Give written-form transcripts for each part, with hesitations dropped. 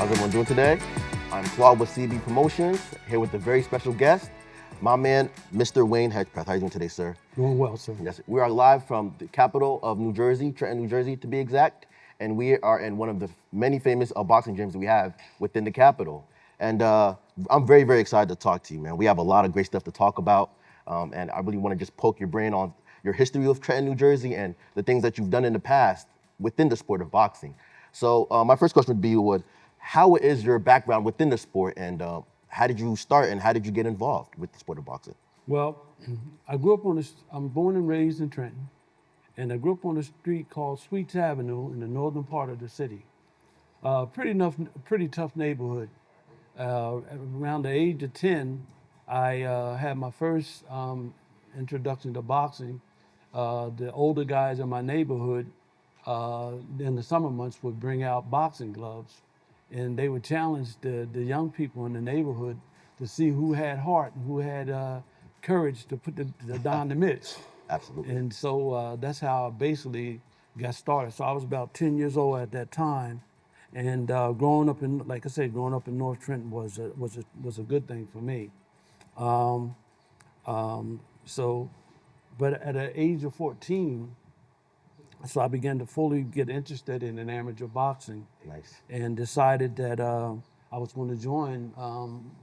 How's everyone doing today? I'm Claude with CB Promotions, here with a very special guest, my man, Mr. Wayne Hedgepath. How are you doing today, sir? Doing well, sir. Yes, we are live from the capital of New Jersey, Trenton, New Jersey, to be exact, and we are in one of the many famous boxing gyms we have within the capital. And I'm very, very excited to talk to you, man. We have a lot of great stuff to talk about, and I really want to just poke your brain on your history of Trenton, New Jersey, and the things that you've done in the past within the sport of boxing. So my first question would be, how is your background within the sport, and how did you start, and how did you get involved with the sport of boxing? Well, I grew up I'm born and raised in Trenton, and I grew up on a street called Sweets Avenue in the northern part of the city. Pretty tough neighborhood. Around the age of 10, I had my first introduction to boxing. The older guys in my neighborhood in the summer months would bring out boxing gloves, and they would challenge the young people in the neighborhood to see who had heart and who had courage to put the don the mitts. Absolutely. And so that's how I basically got started. So I was about 10 years old at that time, and growing up in, like I said, growing up in North Trenton was a good thing for me. But at the age of 14, so I began to fully get interested in an amateur boxing. Nice. And decided that I was going to join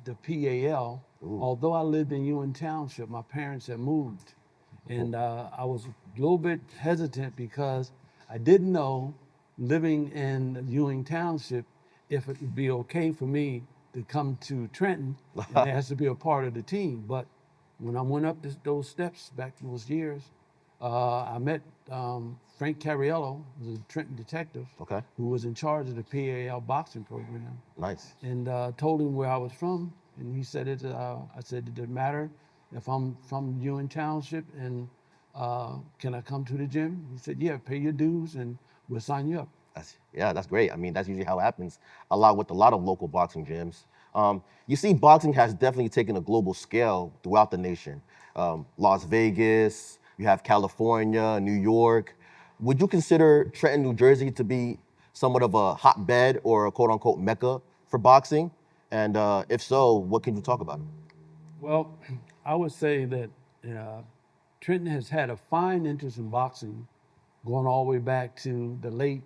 the PAL. Ooh. Although I lived in Ewing Township, my parents had moved. And I was a little bit hesitant because I didn't know, living in Ewing Township, if it would be okay for me to come to Trenton and ask to be a part of the team. But when I went up those steps back those years, I met Frank Cariello, who was a Trenton detective, Okay. who was in charge of the PAL boxing program. Nice. And told him where I was from, and he said I said, it didn't matter if I'm from Ewing Township, and can I come to the gym? He said, yeah, pay your dues and we'll sign you up. That's great. I mean, that's usually how it happens a lot with a lot of local boxing gyms. You see, boxing has definitely taken a global scale throughout the nation. Las Vegas, you have California, New York. Would you consider Trenton, New Jersey to be somewhat of a hotbed or a quote unquote mecca for boxing? And if so, what can you talk about? Well, I would say that Trenton has had a fine interest in boxing going all the way back to the mid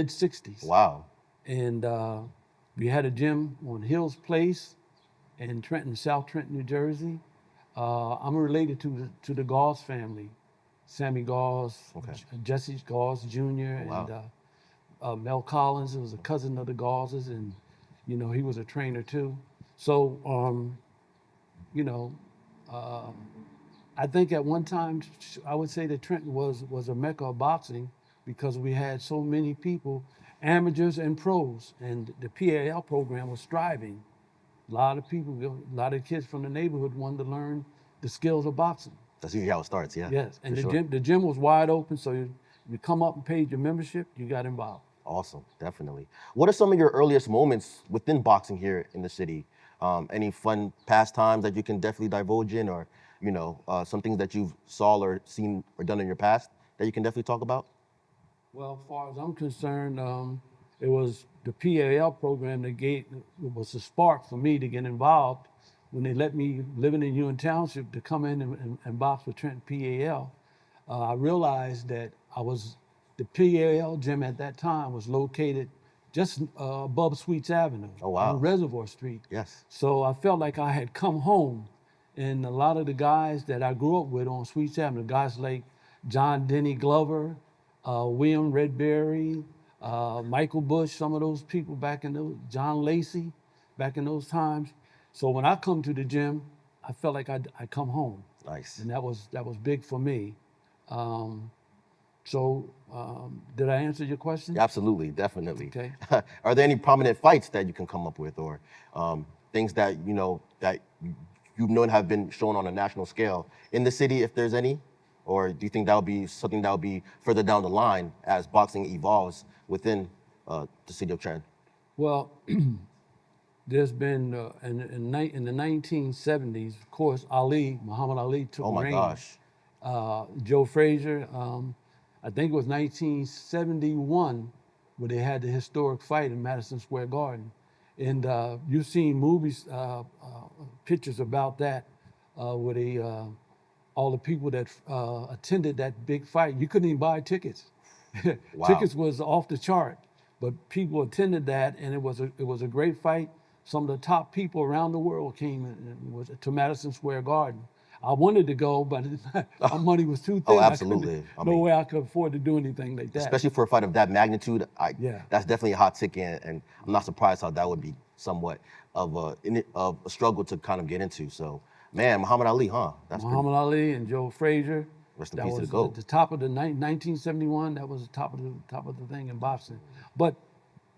60s. Wow. And we had a gym on Hills Place in Trenton, South Trenton, New Jersey. I'm related to the Gauss family, Sammy Gauss, Okay. Jesse Gauss Jr., Wow. and Mel Collins, who was a cousin of the Gausses, and he was a trainer too. So I think at one time I would say that Trenton was a mecca of boxing because we had so many people, amateurs and pros, and the PAL program was thriving. A lot of kids from the neighborhood wanted to learn the skills of boxing. That's usually how it starts, yeah. Yes, and for sure. the gym was wide open, so you come up and paid your membership, you got involved. Awesome, definitely. What are some of your earliest moments within boxing here in the city? Any fun pastimes that you can definitely divulge in, or some things that you've saw or seen or done in your past that you can definitely talk about? Well, as far as I'm concerned, it was the PAL program that was the spark for me to get involved when they let me, living in Ewing Township, to come in and box with Trenton PAL. I realized that the PAL gym at that time was located just above Sweets Avenue. Oh, wow. On Reservoir Street. Yes. So I felt like I had come home, and a lot of the guys that I grew up with on Sweets Avenue, guys like John Denny Glover, William Redberry, Michael Bush, some of those people John Lacey, back in those times. So when I come to the gym, I felt like I come home. Nice. And that was big for me. Did I answer your question? Absolutely, definitely. Okay. Are there any prominent fights that you can come up with, or things that that you've known have been shown on a national scale in the city, if there's any? Or do you think that would be something that would be further down the line as boxing evolves within the city of Trenton? Well, there's been in the 1970s, of course, Muhammad Ali took Oh my reign. gosh. Joe Frazier, I think it was 1971, where they had the historic fight in Madison Square Garden. And you've seen movies, pictures about that, where they, all the people that attended that big fight, you couldn't even buy tickets. Wow. Tickets was off the chart, but people attended that, and it was a great fight. Some of the top people around the world came to Madison Square Garden. I wanted to go, but my money was too thin. Oh, absolutely. No way I could afford to do anything like that. Especially for a fight of that magnitude, Yeah. that's definitely a hot ticket, and I'm not surprised how that would be somewhat of a struggle to kind of get into. So, man, Muhammad Ali, huh? That's Muhammad Ali and Joe Frazier. Rest in That peace to was the GOAT. at the top of the 1971. That was the top of the thing in boxing. But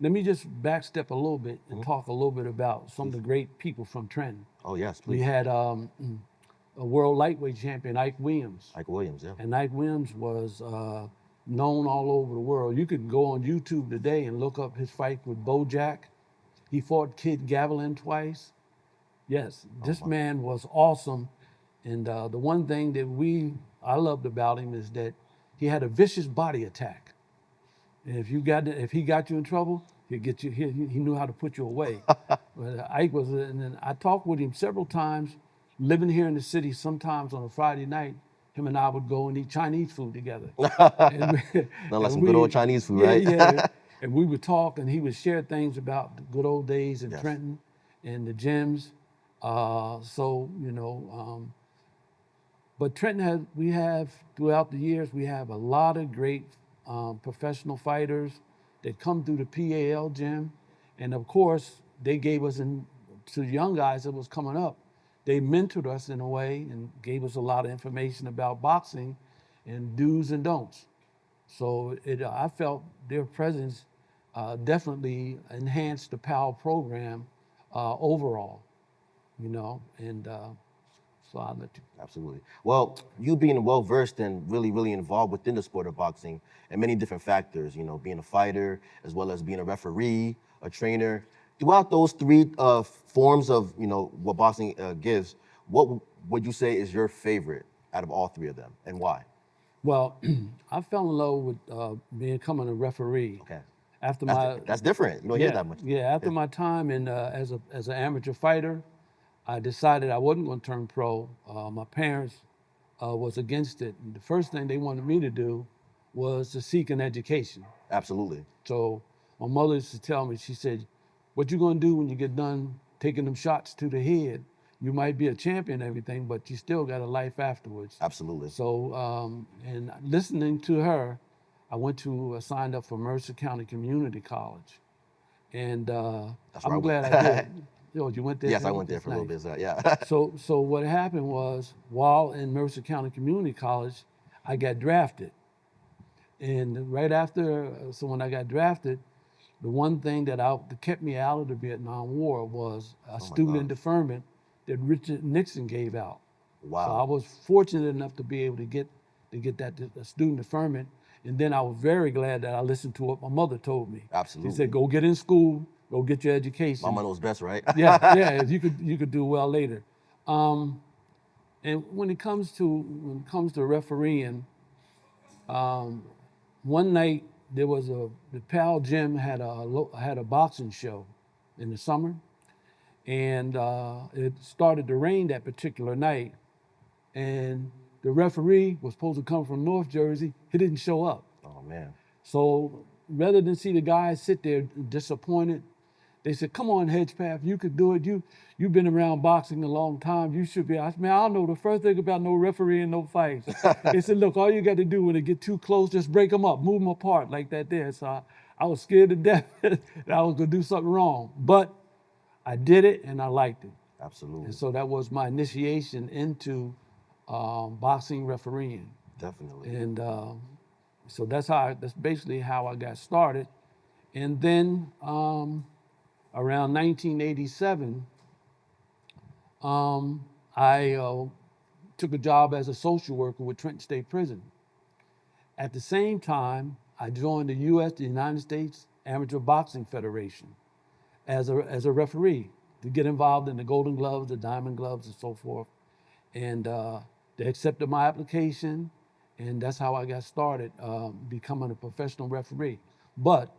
let me just backstep a little bit and talk a little bit about some of the great people from Trenton. Oh yes, We please. had a world lightweight champion, Ike Williams. Ike Williams, yeah. And Ike Williams was known all over the world. You could go on YouTube today and look up his fight with Bojack. He fought Kid Gavilan twice. Yes, this man was awesome. And the one thing that I loved about him is that he had a vicious body attack. And if he got you in trouble, he'd get you. He knew how to put you away. But Ike was, and then I talked with him several times. Living here in the city, sometimes on a Friday night, him and I would go and eat Chinese food together. And Nothing like some good old Chinese food, right? Yeah. And we would talk, and he would share things about the good old days in Yes. Trenton and the gyms. But Trenton throughout the years, we have a lot of great professional fighters that come through the PAL gym. And of course, they gave us, to young guys that was coming up, they mentored us in a way and gave us a lot of information about boxing and do's and don'ts. So I felt their presence definitely enhanced the PAL program overall, and so I'll let you. Absolutely. Well, you being well versed and really, really involved within the sport of boxing and many different factors, being a fighter as well as being a referee, a trainer. Throughout those three forms of, what boxing gives, what would you say is your favorite out of all three of them, and why? Well, I fell in love with becoming a referee. Okay. After That's different. You don't hear that much. Yeah, after my time as an amateur fighter, I decided I wasn't going to turn pro. My parents was against it. And the first thing they wanted me to do was to seek an education. Absolutely. So my mother used to tell me, she said, what you going to do when you get done taking them shots to the head? You might be a champion and everything, but you still got a life afterwards. Absolutely. So, and listening to her, I went to signed up for Mercer County Community College. And I'm glad I did. You went there? Yes, too? I went there That's for a little nice. bit. So, yeah. So what happened was, while in Mercer County Community College, I got drafted. And right after, so when I got drafted, the one thing that kept me out of the Vietnam War was a student deferment that Richard Nixon gave out. Wow. So I was fortunate enough to be able to get that student deferment. And then I was very glad that I listened to what my mother told me. Absolutely. She said, go get in school, go get your education. Mama knows best, right? Yeah, you could do well later. And when it comes to refereeing, one night there was the PAL gym had a boxing show in the summer, and it started to rain that particular night, and the referee was supposed to come from North Jersey. He didn't show up. Oh man. So rather than see the guys sit there disappointed, they said, come on, Hedgepath, you could do it. You've been around boxing a long time. You should be. I said, man, I don't know the first thing about no referee and no fights. They said, look, all you got to do when they get too close, just break them up, move them apart like that there. So I was scared to death that I was going to do something wrong. But I did it, and I liked it. Absolutely. And so that was my initiation into boxing refereeing. Definitely. And so that's basically how I got started. And then around 1987, I took a job as a social worker with Trenton State Prison. At the same time, I joined the United States Amateur Boxing Federation as a referee to get involved in the Golden Gloves, the Diamond Gloves, and so forth. And they accepted my application, and that's how I got started becoming a professional referee. But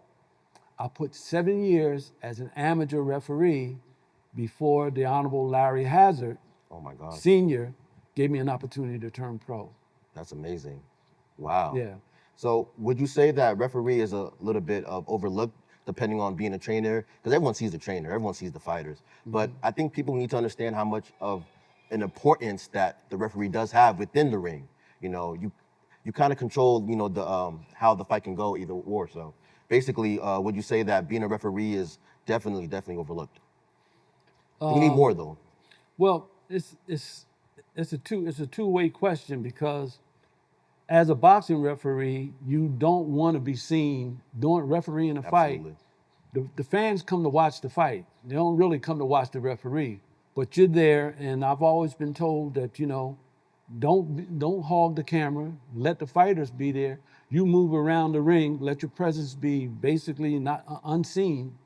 I put 7 years as an amateur referee before the Honorable Larry Hazard, Oh my God, Senior, gave me an opportunity to turn pro. that's amazing. Wow. Yeah. So would you say that referee is a little bit of overlooked depending on being a trainer? Because everyone sees the trainer, everyone sees the fighters. But I think people need to understand how much of an importance that the referee does have within the ring. You know, you kind of control, you know, the how the fight can go either or. So basically, would you say that being a referee is definitely overlooked? We need more though. Well, it's a two-way question because as a boxing referee, you don't want to be seen doing refereeing a fight. Absolutely. The fans come to watch the fight. They don't really come to watch the referee. But you're there, and I've always been told that, you know, don't hog the camera. Let the fighters be there. You move around the ring. Let your presence be basically not unseen,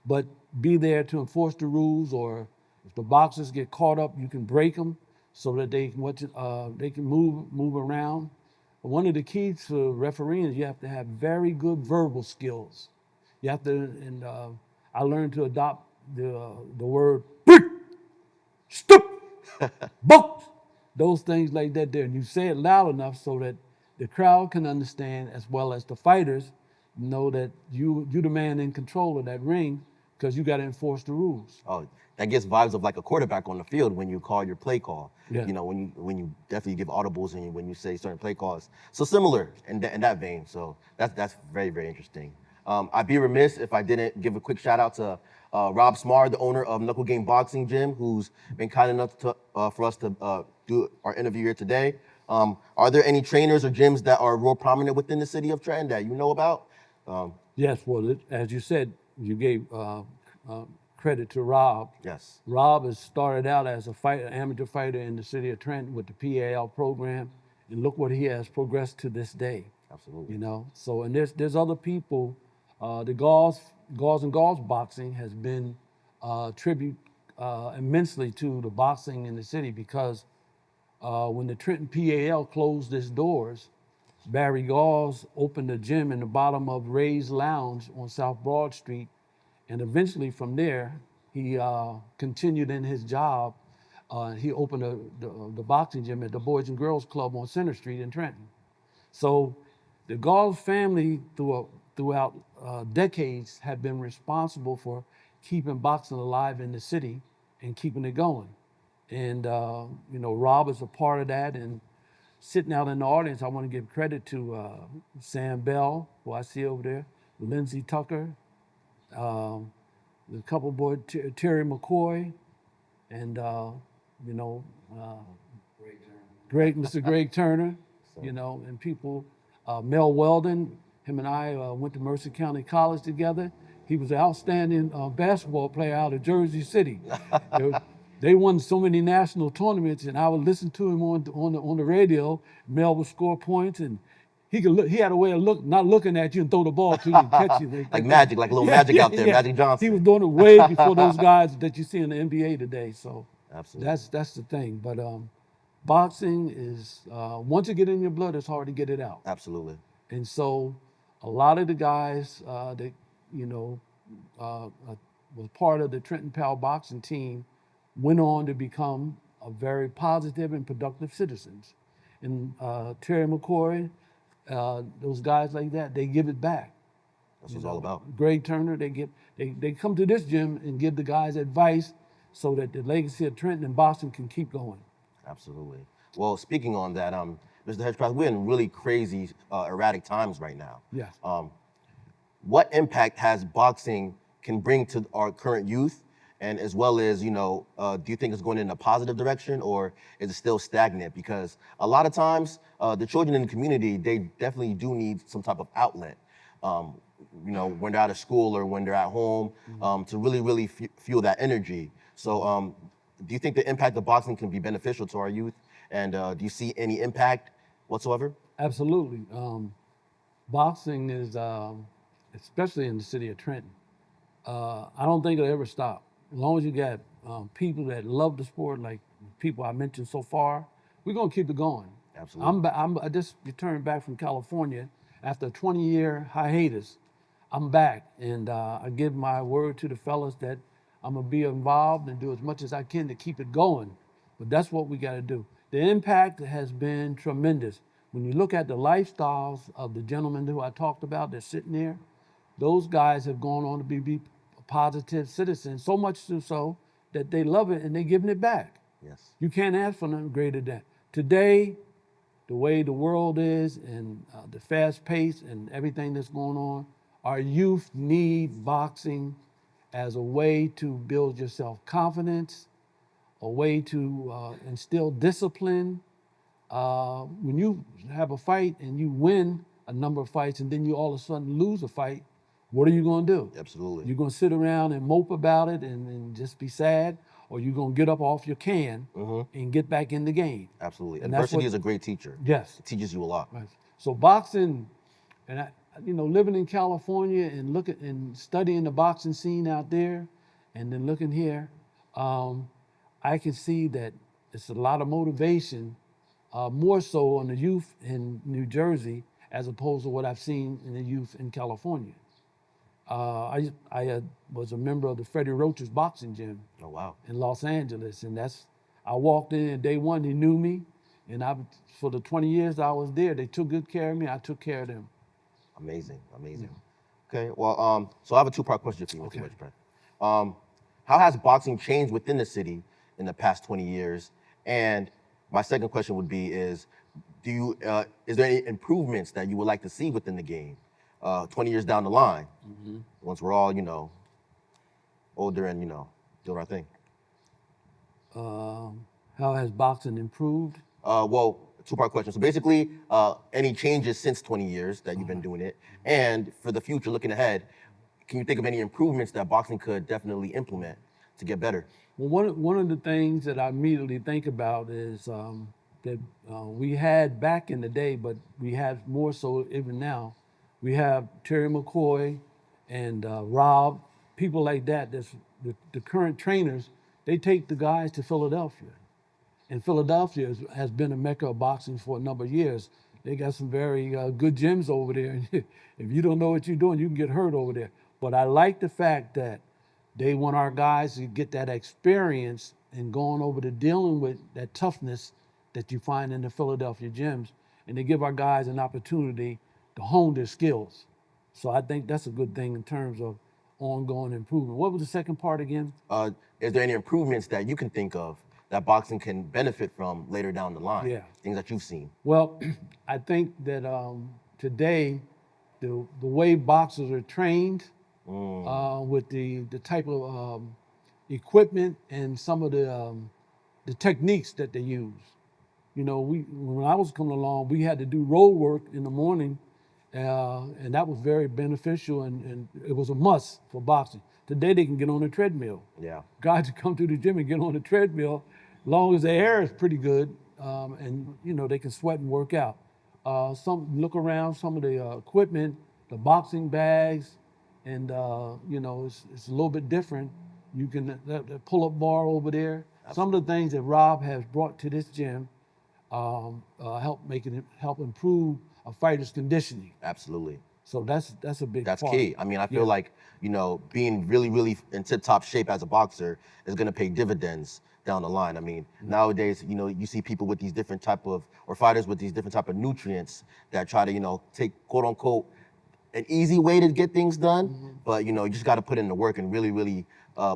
but be there to enforce the rules. Or if the boxers get caught up, you can break them so that they can move around. But one of the keys to refereeing is you have to have very good verbal skills. You have to, and I learned to adopt the word break, stop, box, those things like that there. And you say it loud enough so that the crowd can understand as well as the fighters know that you the man in control of that ring because you got to enforce the rules. Oh, that gives vibes of like a quarterback on the field when you call your play call. Yeah. You know, when you definitely give audibles and when you say certain play calls. So similar in that vein. So that's very interesting. I'd be remiss if I didn't give a quick shout out to Rob Smar, the owner of Knuckle Game Boxing Gym, who's been kind enough to for us to do our interview here today. Are there any trainers or gyms that are real prominent within the city of Trenton that you know about? Yes, well, as you said, you gave credit to Rob. Yes. Rob has started out as an amateur fighter in the city of Trenton with the PAL program, and look what he has progressed to this day. Absolutely. You know, so and there's other people. The Gauls and Gauls boxing has been tribute immensely to the boxing in the city because when the Trenton PAL closed its doors, Barry Gauls opened a gym in the bottom of Ray's Lounge on South Broad Street, and eventually from there he continued in his job. He opened the boxing gym at the Boys and Girls Club on Center Street in Trenton. So the Gauls family throughout decades have been responsible for keeping boxing alive in the city and keeping it going. And you know, Rob is a part of that. And sitting out in the audience, I want to give credit to Sam Bell, who I see over there, Lindsey Tucker, the couple boy Terry McCoy, and you know, Mr. Greg Turner, you know, and people, Mel Weldon, him and I went to Mercer County College together. He was an outstanding basketball player out of Jersey City. They won so many national tournaments, and I would listen to him on the radio. Mel would score points, and he had a way of not looking at you and throw the ball to you and catch you. Like magic, like a little magic out there, Magic Johnson. He was doing it way before those guys that you see in the NBA today. So Absolutely. that's the thing. But boxing is once you get in your blood, it's hard to get it out. Absolutely. And so a lot of the guys that you know was part of the Trenton Powell boxing team went on to become a very positive and productive citizens. And Terry McCoy, those guys like that, they give it back. That's what it's all about. Greg Turner, they come to this gym and give the guys advice so that the legacy of Trenton and Boston can keep going. Absolutely. Well, speaking on that, Mr. Hedgepath, we're in really crazy, erratic times right now. Yes. What impact has boxing can bring to our current youth, and as well as, you know, do you think it's going in a positive direction or is it still stagnant? Because a lot of times, the children in the community, they definitely do need some type of outlet, you know, when they're out of school or when they're at home, to really fuel that energy. So do you think the impact of boxing can be beneficial to our youth? And do you see any impact whatsoever? Absolutely. Boxing is, especially in the city of Trenton, I don't think it'll ever stop. As long as you got people that love the sport, like people I mentioned so far, we're gonna keep it going. Absolutely. I just returned back from California after a 20-year hiatus. I'm back, and I give my word to the fellas that I'm gonna be involved and do as much as I can to keep it going. But that's what we got to do. The impact has been tremendous. When you look at the lifestyles of the gentlemen who I talked about, they're sitting there. Those guys have gone on to be positive citizens, so much so that they love it and they're giving it back. Yes. You can't ask for nothing greater than that. Today, the way the world is and the fast pace and everything that's going on, our youth need boxing as a way to build your self-confidence, a way to instill discipline. When you have a fight and you win a number of fights and then you all of a sudden lose a fight, what are you going to do? Absolutely. You're going to sit around and mope about it and just be sad, or you're going to get up off your can and get back in the game. Absolutely. And that's Adversity what- is a great teacher. Yes. It teaches you a lot. Right. So boxing, and living in California and looking and studying the boxing scene out there, and then looking here, I can see that it's a lot of motivation, more so on the youth in New Jersey as opposed to what I've seen in the youth in California. I was a member of the Freddie Roach's boxing gym Oh, wow. in Los Angeles, and I walked in and day one, they knew me, and for the 20 years I was there, they took good care of me, I took care of them. Amazing. Amazing. Okay. Well, so I have a two-part question for you, Mr. Okay. Hedgepath. How has boxing changed within the city in the past 20 years? And my second question would be is there any improvements that you would like to see within the game 20 years down the line, once we're all, older and, doing our thing? How has boxing improved? Well, two-part question. So basically, any changes since 20 years that you've been doing it, and for the future, looking ahead, can you think of any improvements that boxing could definitely implement to get better? Well, one of the things that I immediately think about is that we had back in the day, but we have more so even now. We have Terry McCoy and Rob, people like that. That's the current trainers. They take the guys to Philadelphia, and Philadelphia has been a mecca of boxing for a number of years. They got some very good gyms over there. If you don't know what you're doing, you can get hurt over there. But I like the fact that they want our guys to get that experience and going over to dealing with that toughness that you find in the Philadelphia gyms. And they give our guys an opportunity to hone their skills. So I think that's a good thing in terms of ongoing improvement. What was the second part again? Is there any improvements that you can think of that boxing can benefit from later down the line? Yeah. Things that you've seen. Well, I think that today, the way boxers are trained, with the type of equipment and some of the techniques that they use. When I was coming along, we had to do road work in the morning, and that was very beneficial, and it was a must for boxing. Today they can get on a treadmill. Yeah. Guys that come to the gym and get on the treadmill, long as the air is pretty good, and they can sweat and work out. Look around some of the equipment, the boxing bags, and it's a little bit different. You can that pull-up bar over there. Absolutely. Some of the things that Rob has brought to this gym help improve a fighter's conditioning. Absolutely. So that's a big part. That's key. I mean, I feel like, being really, really in tip-top shape as a boxer is going to pay dividends down the line. I mean, nowadays, you see people with these different or fighters with these different type of nutrients that try to, take quote unquote an easy way to get things done. But, you just got to put in the work and really, really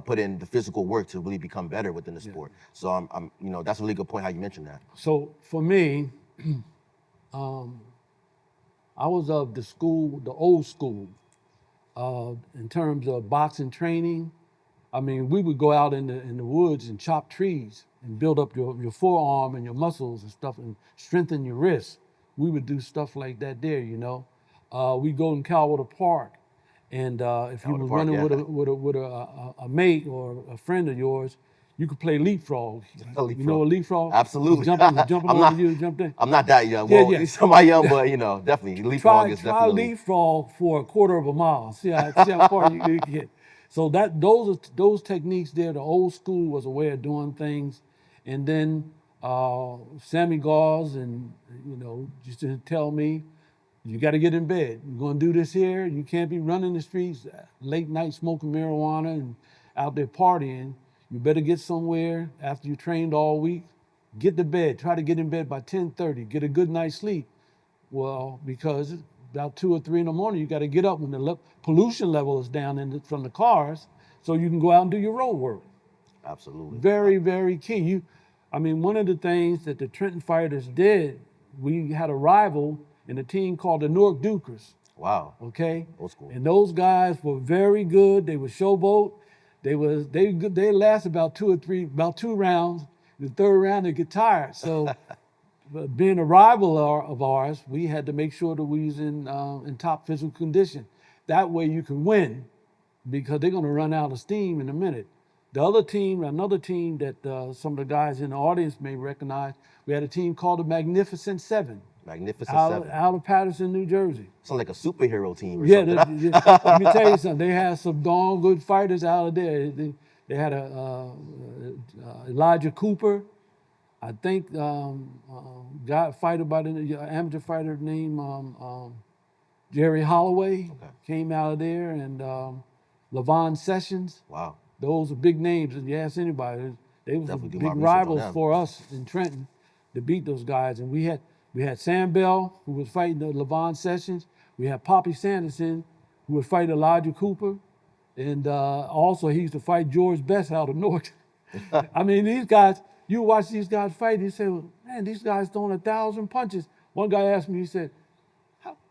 put in the physical work to really become better within the sport. So I'm that's a really good point how you mentioned that. So for me, I was of the old school, in terms of boxing training. I mean, we would go out in the woods and chop trees and build up your forearm and your muscles and stuff and strengthen your wrists. We would do stuff like that there, We go in Calwater Park, and if you were running with a mate or a friend of yours, you could play leapfrog. Leapfrog. You know what leapfrog? Absolutely. Jumping over you, jump in. I'm not that young. Yeah, Well, yeah. somebody young, but definitely leapfrog is Try definitely. leapfrog for a quarter of a mile. See how far you can get. So those techniques there, the old school was a way of doing things, and then Sammy Gauze and used to tell me, You got to get in bed. You're going to do this here. You can't be running the streets late night smoking marijuana and out there partying. You better get somewhere after you trained all week. Get to bed. Try to get in bed by 10:30. Get a good night's sleep. Well, because about 2 or 3 in the morning, you got to get up when the pollution level is down from the cars, so you can go out and do your road work. Absolutely. Very, very key. One of the things that the Trenton Fighters did, we had a rival in a team called the Newark Dukers. Wow. Okay. Old school. And those guys were very good. They were showboat. They last about 2 rounds. The third round they get tired. So, being a rival of ours, we had to make sure that we was in top physical condition. That way you can win, because they're going to run out of steam in a minute. The other team, another team that some of the guys in the audience may recognize, we had a team called the Magnificent Seven. Magnificent Seven. Out of Patterson, New Jersey. Sounds like a superhero team or Yeah, something. let me tell you something. They had some darn good fighters out of there. They had Elijah Cooper. I think fighter by the amateur fighter named Jerry Holloway came out of there, and Levon Sessions. Wow. Those are big names. And you ask anybody, they were Definitely do big my research on rivals them. for us in Trenton to beat those guys. And we had Sam Bell, who was fighting Levon Sessions. We had Poppy Sanderson, who would fight Elijah Cooper. And also he used to fight George Best out of Newark. These guys, you watch these guys fight, you say, well, man, these guys throwing 1,000 punches. One guy asked me, he said,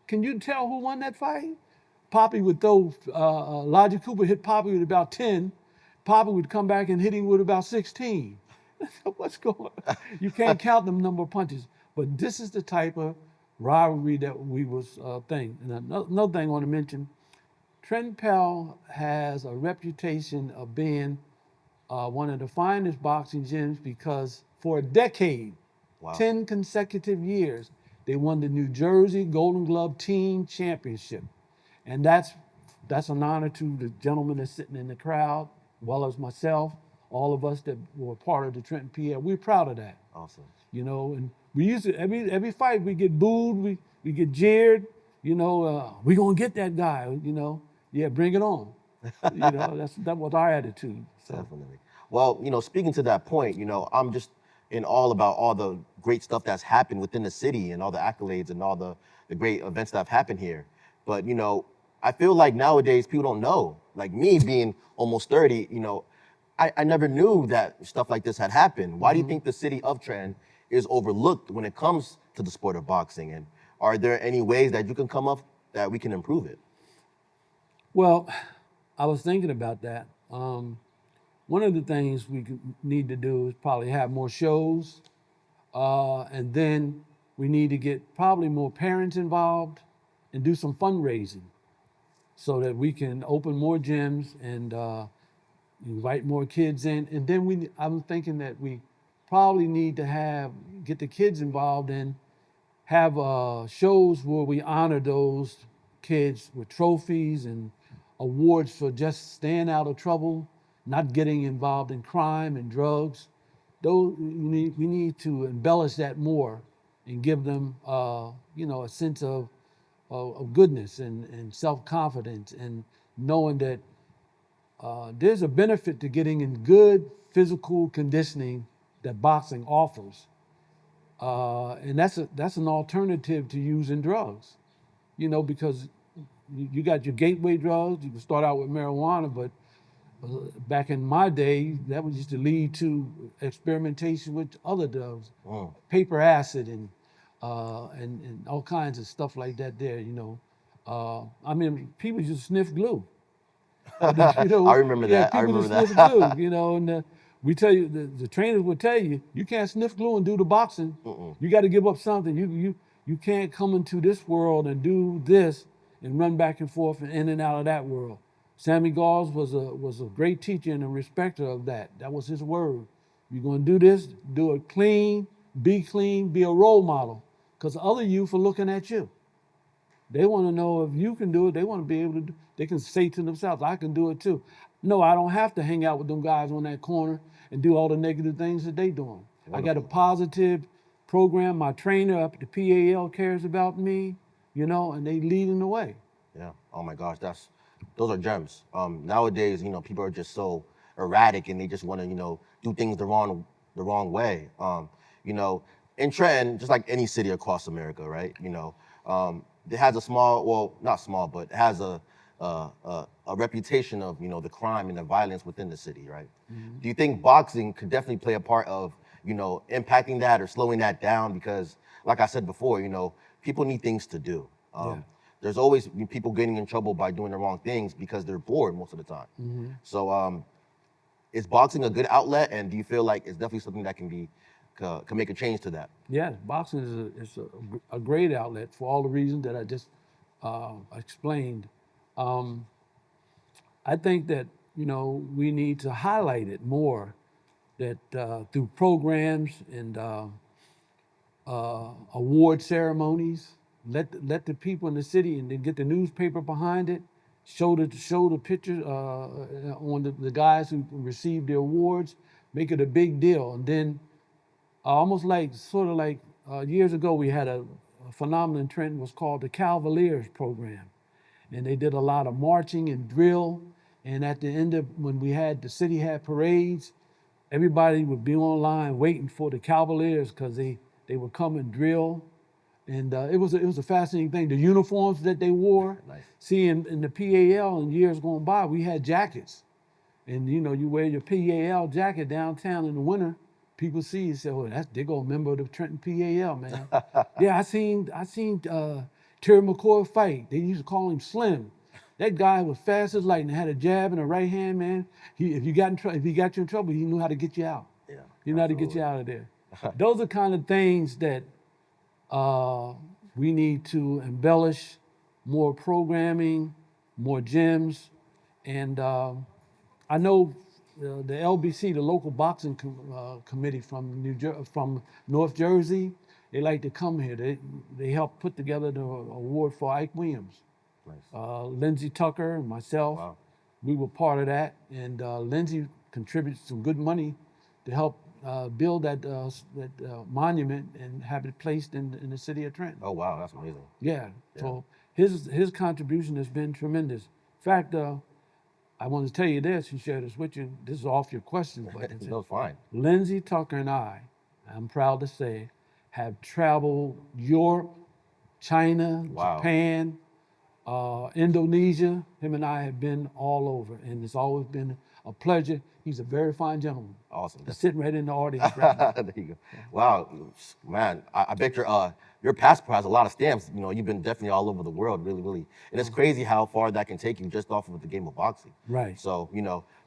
can you tell who won that fight? Poppy would throw, Elijah Cooper hit Poppy with about 10. Poppy would come back and hit him with about 16. What's going on? You can't count the number of punches. But this is the type of rivalry that we was thing. And another thing I want to mention, Trenton Pell has a reputation of being one of the finest boxing gyms, because for a decade, 10 consecutive years, they won the New Jersey Golden Glove Team Championship. And that's an honor to the gentleman that's sitting in the crowd, as well as myself, all of us that were part of the Trenton PL. We're proud of that. Awesome. And we used to, every fight we get booed, we get jeered, we gonna get that guy, yeah, bring it on. That was our attitude. So. Definitely. Well, speaking to that point, I'm just in all about all the great stuff that's happened within the city and all the accolades and all the great events that have happened here. But, I feel like nowadays people don't know. Like me being almost 30, I never knew that stuff like this had happened. Why do you think the city of Trenton is overlooked when it comes to the sport of boxing? And are there any ways that you can come up that we can improve it? Well, I was thinking about that. One of the things we need to do is probably have more shows, and then we need to get probably more parents involved and do some fundraising so that we can open more gyms and invite more kids in. And then I'm thinking that we probably need to get the kids involved and have shows where we honor those kids with trophies and awards for just staying out of trouble, not getting involved in crime and drugs. We need to embellish that more and give them, a sense of goodness and self-confidence, and knowing that there's a benefit to getting in good physical conditioning that boxing offers, and that's an alternative to using drugs, because you got your gateway drugs. You can start out with marijuana, but back in my day, that was used to lead to experimentation with other drugs, paper acid and all kinds of stuff like that. There, people used to sniff glue. I remember that. I remember that. Sniff glue, and we tell you, the trainers will tell you, you can't sniff glue and do the boxing. You got to give up something. You can't come into this world and do this and run back and forth and in and out of that world. Sammy Gauls was a great teacher and a respecter of that. That was his word. You're going to do this, do it clean, be a role model, because other youth are looking at you. They want to know if you can do it. They want to be able to do. They can say to themselves, I can do it too. No, I don't have to hang out with them guys on that corner and do all the negative things that they doing. Wonderful. I got a positive program. My trainer up at the PAL cares about me. and they leading the way. Yeah. Oh my gosh, those are gems. Nowadays, people are just so erratic and they just want to, do things the wrong way. You know, in Trenton, just like any city across America, right? It has a small, well, not small, but it has a reputation of, the crime and the violence within the city, right? Do you think boxing could definitely play a part of, impacting that or slowing that down? Because, like I said before, people need things to do. Yeah. There's always people getting in trouble by doing the wrong things because they're bored most of the time. So, is boxing a good outlet, and do you feel like it's definitely something that can make a change to that? Yeah, boxing is a great outlet for all the reasons that I just explained. Um, I think that we need to highlight it more, that through programs and award ceremonies, let the people in the city and then get the newspaper behind it, show the pictures on the guys who received the awards, make it a big deal, and then almost like sort of like years ago we had a phenomenon trend was called the Cavaliers program, and they did a lot of marching and drill. And at the end of when the city had parades, everybody would be online waiting for the Cavaliers because they would come and drill. And it was a fascinating thing. The uniforms that they wore. Nice. See, in the PAL in years going by, we had jackets. And you wear your PAL jacket downtown in the winter, people see you say, "Oh, they go a member of the Trenton PAL, man." Yeah, I seen Terry McCoy fight. They used to call him Slim. That guy was fast as lightning, had a jab and a right hand, man. If he got you in trouble, he knew how to get you out. Yeah. He knew how to get you out of there. Those are kind of things that we need to embellish, more programming, more gyms, and I know the LBC, the local boxing committee from North Jersey, they like to come here. They help put together the award for Ike Williams. Nice. Lindsey Tucker and myself, Wow. we were part of that, and Lindsey contributed some good money to help build that monument and have it placed in the city of Trenton. Oh wow, that's amazing. Yeah. So his contribution has been tremendous. In fact, I want to tell you this and share this with you. This is off your questions, but it's No, fine. Lindsey Tucker and I'm proud to say, have traveled Europe, China, Wow. Japan, Indonesia. Him and I have been all over, and it's always been a pleasure. He's a very fine gentleman. Awesome. He's sitting right in the audience right now. There you go. Wow, man, I bet your passport has a lot of stamps. You've been definitely all over the world, really, really. And it's crazy how far that can take you just off of the game of boxing. Right. So,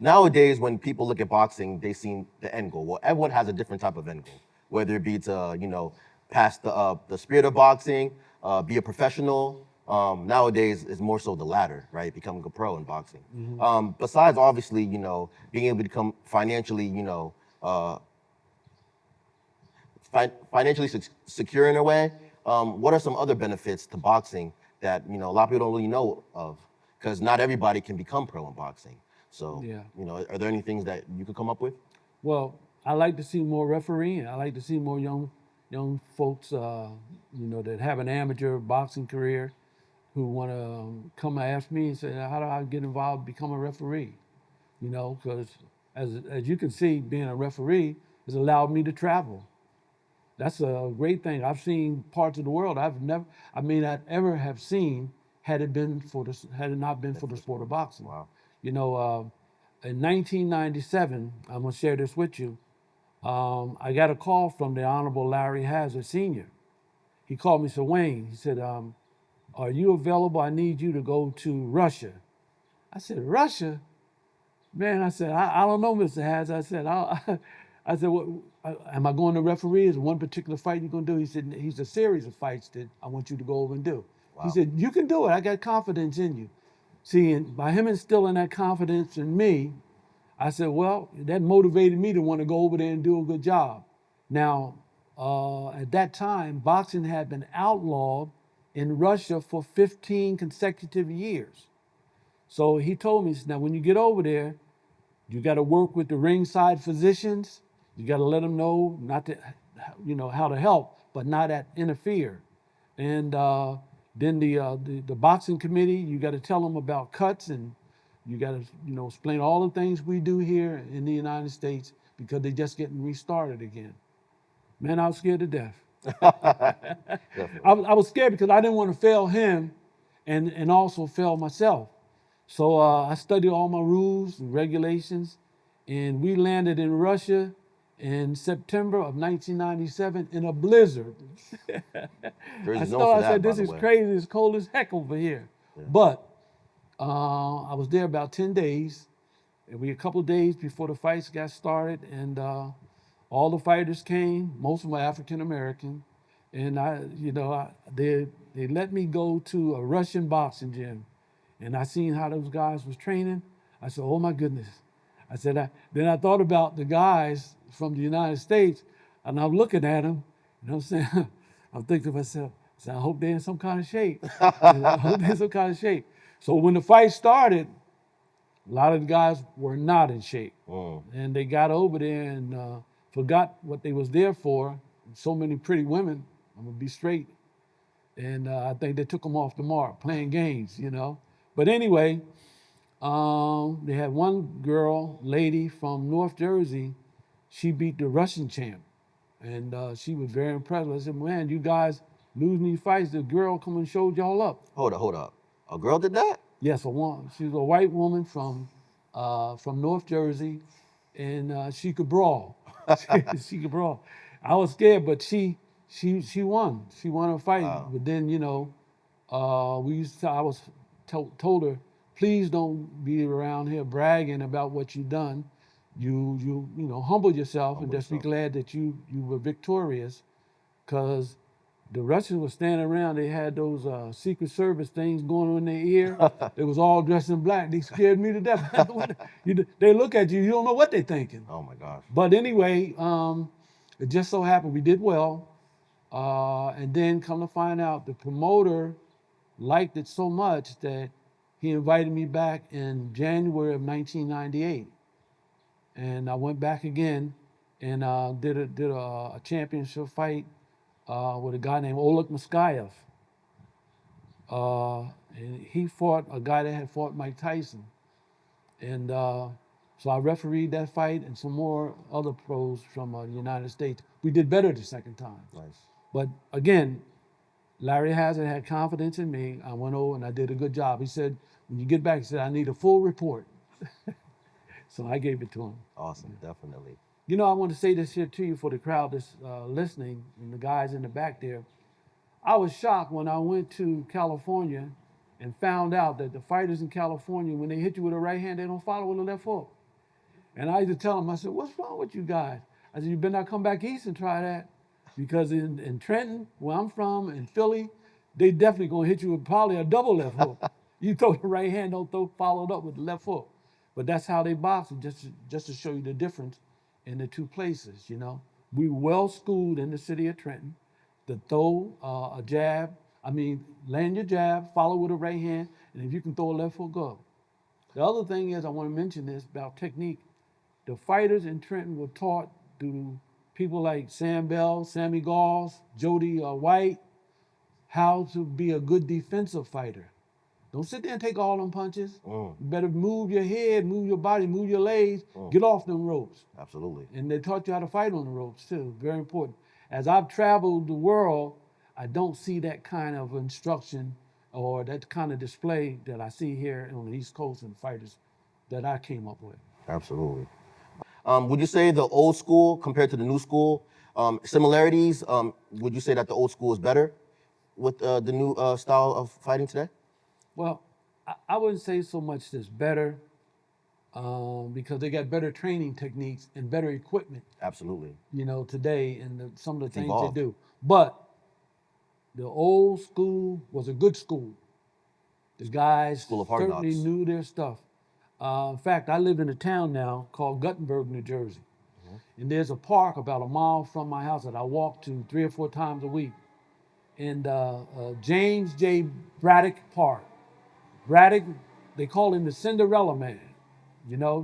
nowadays when people look at boxing, they see the end goal. Well, everyone has a different type of end goal, whether it be to, pass the spirit of boxing, be a professional. Nowadays, it's more so the latter, right? Becoming a pro in boxing. Besides, obviously, being able to become financially, financially secure in a way. What are some other benefits to boxing that a lot of people don't really know of? Because not everybody can become pro in boxing. So, Yeah. Are there any things that you could come up with? Well, I like to see more refereeing. I like to see more young folks, that have an amateur boxing career, who want to come ask me and say, "How do I get involved, become a referee?" Because as you can see, being a referee has allowed me to travel. That's a great thing. I've seen parts of the world I'd ever have seen had it not been for the sport of boxing. Wow. In 1997, I'm gonna share this with you. I got a call from the Honorable Larry Hazard Sr. He called me, said, "Wayne," he said, "are you available? I need you to go to Russia." I said, "Russia?" Man, I said, I don't know, Mr. Hazard. I said, I said, "What, am I going to referee? Is one particular fight you're going to do?" He said, "He's a series of fights that I want you to go over and do." Wow. He said, "You can do it. I got confidence in you." See, and by him instilling that confidence in me, I said, well, that motivated me to want to go over there and do a good job. Now, at that time, boxing had been outlawed in Russia for 15 consecutive years. So he told me, now when you get over there, you got to work with the ringside physicians. You got to let them know not to, how to help, but not interfere. And Then the boxing committee, you got to tell them about cuts, and you got to explain all the things we do here in the United States because they're just getting restarted again. Man, I was scared to death. I was scared because I didn't want to fail him and also fail myself. So I studied all my rules and regulations, and we landed in Russia in September of 1997 in a blizzard. Jersey's known for I that, said, by this the is way. crazy, it's cold as heck over here. Yeah. But I was there about 10 days, and a couple of days before the fights got started, and all the fighters came, most of them were African American, and they let me go to a Russian boxing gym, and I seen how those guys was training. I said, oh my goodness. I said, then I thought about the guys from the United States, and I'm looking at them, you know what I'm saying? I'm thinking to myself, I hope they're in some kind of shape. I hope they're in some kind of shape. So when the fight started, a lot of the guys were not in shape. And they got over there and forgot what they was there for. So many pretty women, I'm gonna be straight. And I think they took them off the mark, playing games, But anyway, they had one lady from North Jersey, she beat the Russian champ. And she was very impressed. I said, man, you guys losing these fights, the girl come and showed y'all up. Hold up. A girl did that? Yes, she was a white woman from North Jersey, and she could brawl. She could brawl. I was scared, but she won. She won her fight. Wow. But then I was told her, please don't be around here bragging about what you've done. You humble yourself and just be glad that you were victorious, because the Russians were standing around. They had those Secret Service things going on in their ear. They was all dressed in black. They scared me to death. They look at you, you don't know what they're thinking. Oh my gosh. But anyway, it just so happened we did well. And then come to find out, the promoter liked it so much that he invited me back in January of 1998. And I went back again and did a championship fight with a guy named Oleg Muskayev. And he fought a guy that had fought Mike Tyson. And so I refereed that fight and some more other pros from the United States. We did better the second time. Nice. But again, Larry Hazard had confidence in me. I went over and I did a good job. He said, when you get back, he said, I need a full report. So I gave it to him. Awesome, definitely. I want to say this here to you for the crowd that's listening and the guys in the back there. I was shocked when I went to California and found out that the fighters in California, when they hit you with a right hand, they don't follow with the left hook. And I used to tell them, I said, what's wrong with you guys? I said, you better not come back east and try that. Because in Trenton, where I'm from, in Philly, they definitely gonna hit you with probably a double left hook. You throw the right hand, don't follow it up with the left hook. But that's how they box, just to show you the difference in the two places, We well schooled in the city of Trenton to throw a jab. Land your jab, follow with a right hand, and if you can throw a left hook, go. The other thing is, I want to mention this about technique. The fighters in Trenton were taught through people like Sam Bell, Sammy Gauls, Jody White, how to be a good defensive fighter. Don't sit there and take all them punches. You better move your head, move your body, move your legs, get off them ropes. Absolutely. And they taught you how to fight on the ropes too, very important. As I've traveled the world, I don't see that kind of instruction or that kind of display that I see here on the East Coast and fighters that I came up with. Absolutely. Would you say the old school compared to the new school, similarities, would you say that the old school is better with the new style of fighting today? Well, I wouldn't say so much that's better because they got better training techniques and better equipment. Absolutely. Today and some of the things evolved. they do. But the old school was a good school. The guys School of hard certainly knocks. knew their stuff. In fact, I live in a town now called Guttenberg, New Jersey. And there's a park about a mile from my house that I walk to 3 or 4 times a week. And James J. Braddock Park. Braddock, they call him the Cinderella Man.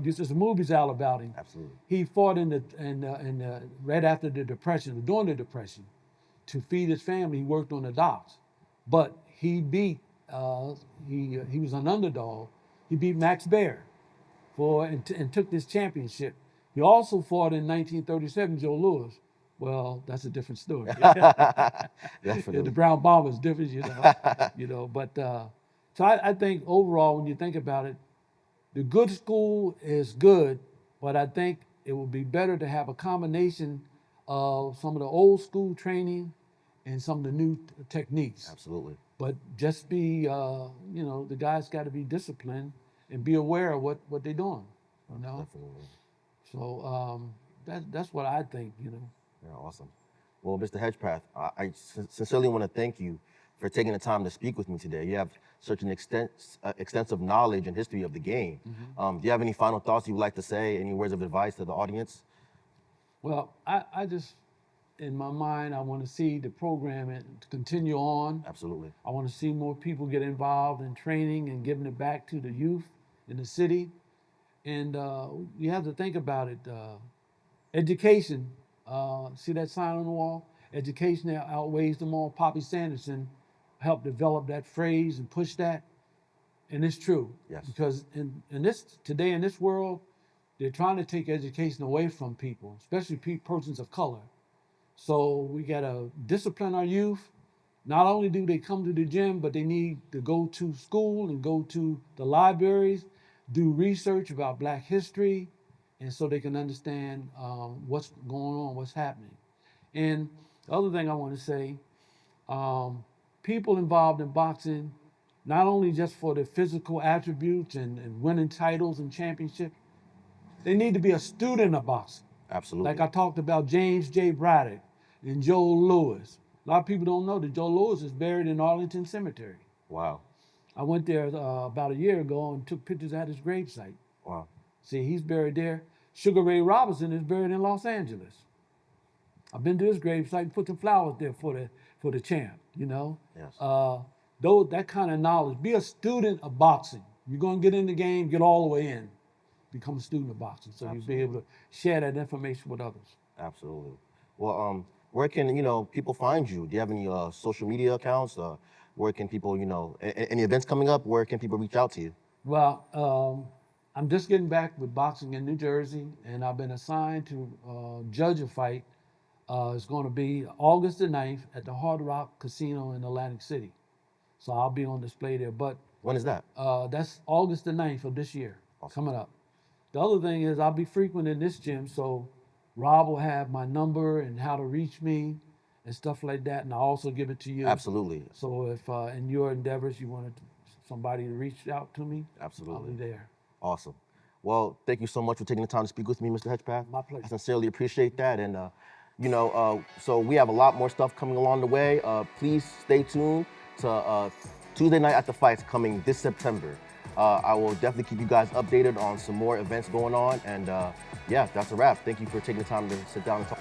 This is movies all about him. Absolutely. He fought right after the Depression, during the Depression, to feed his family. He worked on the docks, but he beat, he was an underdog. He beat Max Baer and took this championship. He also fought in 1937 Joe Louis. Well, that's a different story. The Definitely. Brown Bomber is different, But so I think overall, when you think about it, the good school is good, but I think it would be better to have a combination of some of the old school training and some of the new techniques. Absolutely. But just be, the guys got to be disciplined and be aware of what they're doing. Definitely. So that's what I think. Yeah, awesome. Well, Mr. Hedgepath, I sincerely want to thank you for taking the time to speak with me today. You have such an extensive knowledge and history of the game. Do you have any final thoughts you would like to say? Any words of advice to the audience? Well, I just, in my mind, I want to see the program continue on. Absolutely. I want to see more people get involved in training and giving it back to the youth in the city. And you have to think about it. Education, see that sign on the wall? Education outweighs them all. Poppy Sanderson helped develop that phrase and push that. And it's true. Yes. Because today in this world, they're trying to take education away from people, especially persons of color. So we got to discipline our youth. Not only do they come to the gym, but they need to go to school and go to the libraries, do research about Black history, and so they can understand what's going on, what's happening. And the other thing I want to say, people involved in boxing, not only just for their physical attributes and winning titles and championships, they need to be a student of boxing. Absolutely. Like I talked about James J. Braddock and Joe Louis. A lot of people don't know that Joe Louis is buried in Arlington Cemetery. Wow. I went there about a year ago and took pictures at his gravesite. Wow. See, he's buried there. Sugar Ray Robinson is buried in Los Angeles. I've been to his gravesite and put some flowers there for the champ, Yes. That kind of knowledge. Be a student of boxing. You're going to get in the game, get all the way in. Become a student of boxing, so you'll be able to share that information with others. Absolutely. Well, where can people find you? Do you have any social media accounts? Where can people, any events coming up? Where can people reach out to you? Well, I'm just getting back with boxing in New Jersey, and I've been assigned to judge a fight. It's going to be August the 9th at the Hard Rock Casino in Atlantic City. So I'll be on display there. But When is that? that's August the 9th of this year, coming up. The other thing is I'll be frequenting this gym, so Rob will have my number and how to reach me and stuff like that, and I'll also give it to you. Absolutely. So if in your endeavors you wanted somebody to reach out to me, Absolutely. I'll be there. Awesome. Well, thank you so much for taking the time to speak with me, Mr. Hedgepath. My pleasure. I sincerely appreciate that. And, so we have a lot more stuff coming along the way. Please stay tuned to Tuesday Night at the Fights coming this September. I will definitely keep you guys updated on some more events going on. And yeah, that's a wrap. Thank you for taking the time to sit down and talk.